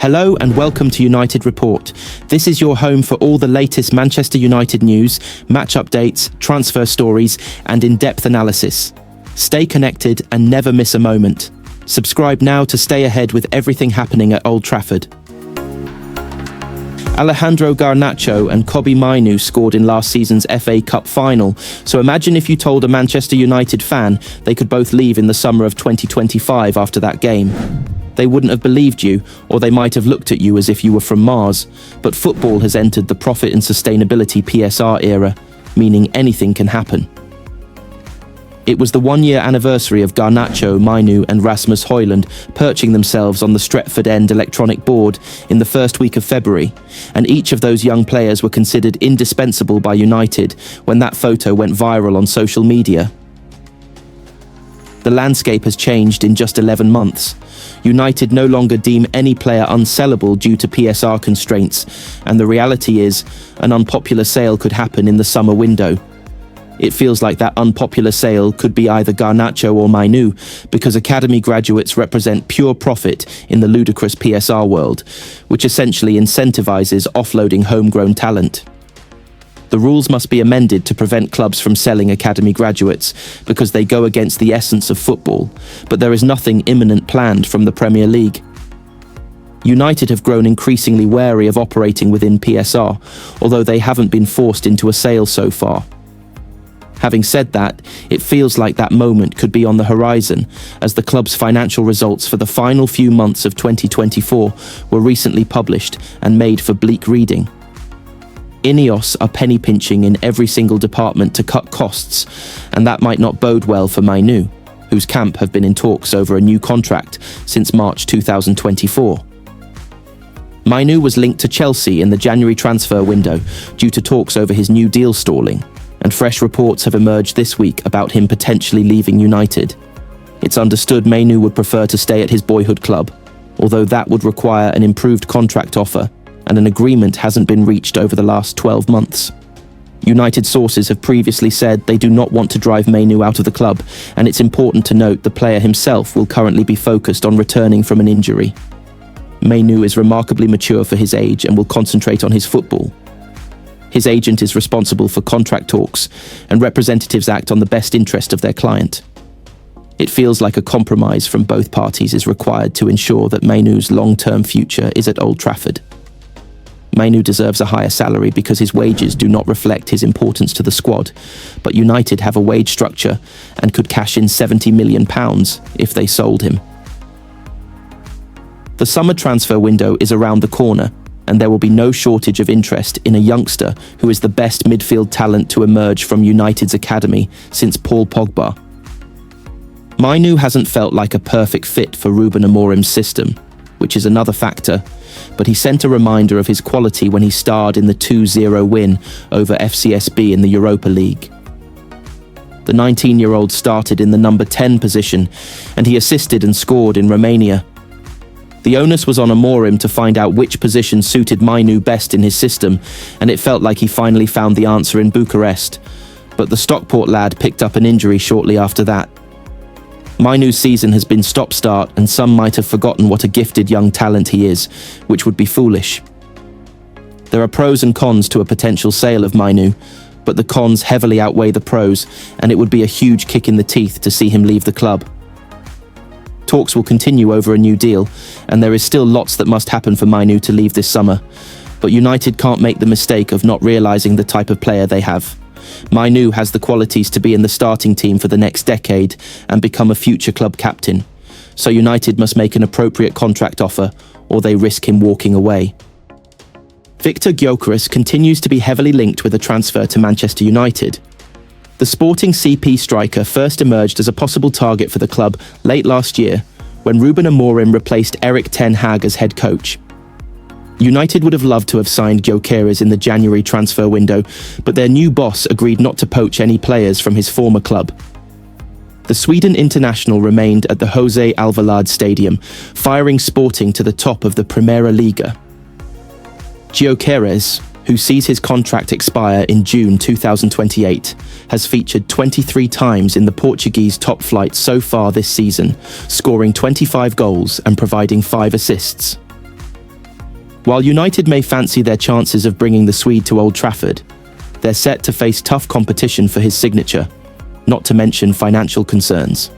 Hello and welcome to United Report. This is your home for all the latest Manchester United news, match updates, transfer stories, and in-depth analysis. Stay connected and never miss a moment. Subscribe now to stay ahead with everything happening at Old Trafford. Alejandro Garnacho and Kobbie Mainoo scored in last season's FA Cup final, so imagine if you told a Manchester United fan they could both leave in the summer of 2025 after that game. They wouldn't have believed you, or they might have looked at you as if you were from Mars. But football has entered the profit and sustainability PSR era, meaning anything can happen. It was the one-year anniversary of Garnacho, Mainoo and Rasmus Højlund perching themselves on the Stretford End electronic board in the first week of February, and each of those young players were considered indispensable by United when that photo went viral on social media. The landscape has changed in just 11 months. United no longer deem any player unsellable due to PSR constraints, and the reality is, an unpopular sale could happen in the summer window. It feels like that unpopular sale could be either Garnacho or Mainoo, because academy graduates represent pure profit in the ludicrous PSR world, which essentially incentivizes offloading homegrown talent. The rules must be amended to prevent clubs from selling academy graduates because they go against the essence of football, but there is nothing imminent planned from the Premier League. United have grown increasingly wary of operating within PSR, although they haven't been forced into a sale so far. Having said that, it feels like that moment could be on the horizon, as the club's financial results for the final few months of 2024 were recently published and made for bleak reading. Ineos are penny pinching in every single department to cut costs, and that might not bode well for Mainoo, whose camp have been in talks over a new contract since March 2024. Mainoo was linked to Chelsea in the January transfer window due to talks over his new deal stalling, and fresh reports have emerged this week about him potentially leaving United. It's understood Mainoo would prefer to stay at his boyhood club, although that would require an improved contract offer, and an agreement hasn't been reached over the last 12 months. United sources have previously said they do not want to drive Mainoo out of the club, and it's important to note the player himself will currently be focused on returning from an injury. Mainoo is remarkably mature for his age and will concentrate on his football. His agent is responsible for contract talks, and representatives act on the best interest of their client. It feels like a compromise from both parties is required to ensure that Mainoo's long-term future is at Old Trafford. Mainoo deserves a higher salary because his wages do not reflect his importance to the squad, but United have a wage structure and could cash in £70 million if they sold him. The summer transfer window is around the corner, and there will be no shortage of interest in a youngster who is the best midfield talent to emerge from United's academy since Paul Pogba. Mainoo hasn't felt like a perfect fit for Ruben Amorim's system, which is another factor, but he sent a reminder of his quality when he starred in the 2-0 win over FCSB in the Europa League. The 19-year-old started in the number 10 position, and he assisted and scored in Romania. The onus was on Amorim to find out which position suited Mainoo best in his system, and it felt like he finally found the answer in Bucharest. But the Stockport lad picked up an injury shortly after that. Mainoo's season has been stop-start, and some might have forgotten what a gifted young talent he is, which would be foolish. There are pros and cons to a potential sale of Mainoo, but the cons heavily outweigh the pros, and it would be a huge kick in the teeth to see him leave the club. Talks will continue over a new deal, and there is still lots that must happen for Mainoo to leave this summer, but United can't make the mistake of not realising the type of player they have. Mainoo has the qualities to be in the starting team for the next decade and become a future club captain, so United must make an appropriate contract offer, or they risk him walking away. Viktor Gyökeres continues to be heavily linked with a transfer to Manchester United. The Sporting CP striker first emerged as a possible target for the club late last year, when Ruben Amorim replaced Erik Ten Hag as head coach. United would have loved to have signed Gyökeres in the January transfer window, but their new boss agreed not to poach any players from his former club. The Sweden international remained at the José Alvalade Stadium, firing Sporting to the top of the Primera Liga. Gyökeres, who sees his contract expire in June 2028, has featured 23 times in the Portuguese top flight so far this season, scoring 25 goals and providing 5 assists. While United may fancy their chances of bringing the Swede to Old Trafford, they're set to face tough competition for his signature, not to mention financial concerns.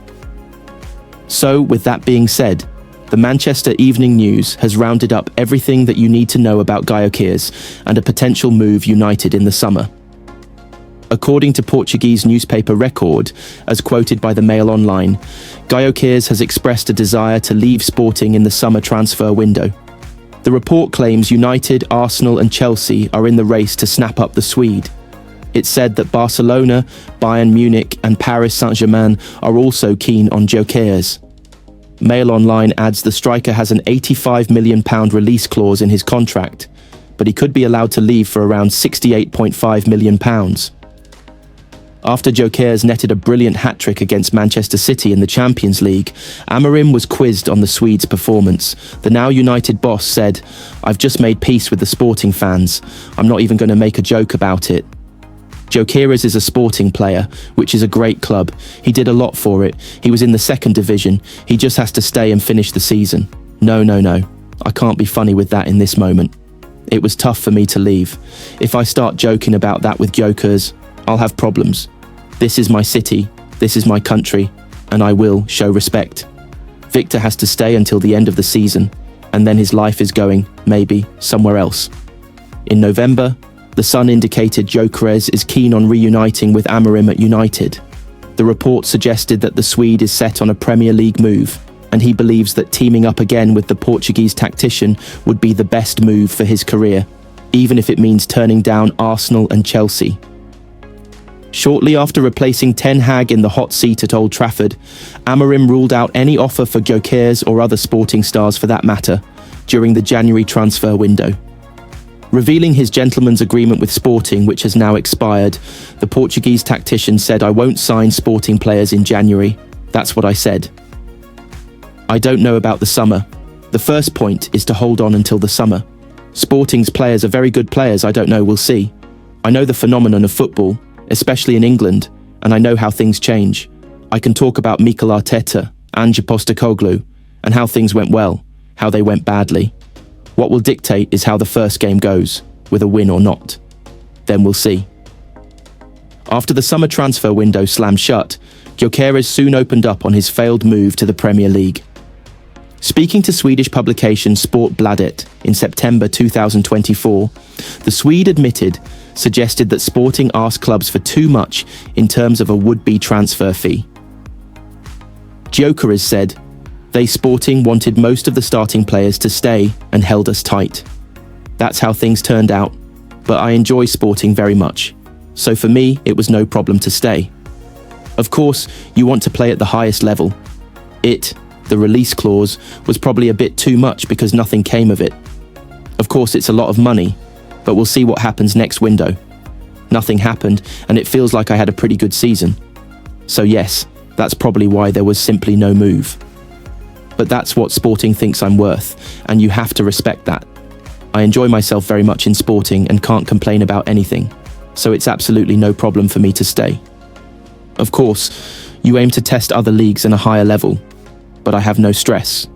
So, with that being said, the Manchester Evening News has rounded up everything that you need to know about Gyökeres and a potential move United in the summer. According to Portuguese newspaper Record, as quoted by the Mail Online, Gyökeres has expressed a desire to leave Sporting in the summer transfer window. The report claims United, Arsenal and Chelsea are in the race to snap up the Swede. It said that Barcelona, Bayern Munich and Paris Saint-Germain are also keen on Gyökeres. Mail Online adds the striker has an £85 million release clause in his contract, but he could be allowed to leave for around £68.5 million. After Gyökeres netted a brilliant hat-trick against Manchester City in the Champions League, Amorim was quizzed on the Swede's performance. The now United boss said, "I've just made peace with the Sporting fans. I'm not even going to make a joke about it. Gyökeres is a Sporting player, which is a great club. He did a lot for it. He was in the second division. He just has to stay and finish the season. No. I can't be funny with that in this moment. It was tough for me to leave. If I start joking about that with Gyökeres, I'll have problems. This is my city, this is my country, and I will show respect. Victor has to stay until the end of the season, and then his life is going, maybe, somewhere else." In November, The Sun indicated Gyökeres is keen on reuniting with Amorim at United. The report suggested that the Swede is set on a Premier League move, and he believes that teaming up again with the Portuguese tactician would be the best move for his career, even if it means turning down Arsenal and Chelsea. Shortly after replacing Ten Hag in the hot seat at Old Trafford, Amorim ruled out any offer for Gyökeres or other Sporting stars for that matter during the January transfer window. Revealing his gentleman's agreement with Sporting, which has now expired, the Portuguese tactician said, "I won't sign Sporting players in January. That's what I said. I don't know about the summer. The first point is to hold on until the summer. Sporting's players are very good players, I don't know, we'll see. I know the phenomenon of football, especially in England, and I know how things change. I can talk about Mikel Arteta, Ange Postecoglou, and how things went well, how they went badly. What will dictate is how the first game goes, with a win or not. Then we'll see." After the summer transfer window slammed shut, Gyökeres soon opened up on his failed move to the Premier League. Speaking to Swedish publication Sportbladet in September 2024, the Swede suggested that Sporting asked clubs for too much in terms of a would-be transfer fee. Gyökeres said, "They Sporting wanted most of the starting players to stay and held us tight. That's how things turned out, but I enjoy Sporting very much. So for me, it was no problem to stay. Of course, you want to play at the highest level. The release clause, was probably a bit too much because nothing came of it. Of course, it's a lot of money, but we'll see what happens next window. Nothing happened, and it feels like I had a pretty good season. So yes, that's probably why there was simply no move. But that's what Sporting thinks I'm worth, and you have to respect that. I enjoy myself very much in Sporting and can't complain about anything, so it's absolutely no problem for me to stay. Of course, you aim to test other leagues in a higher level, but I have no stress.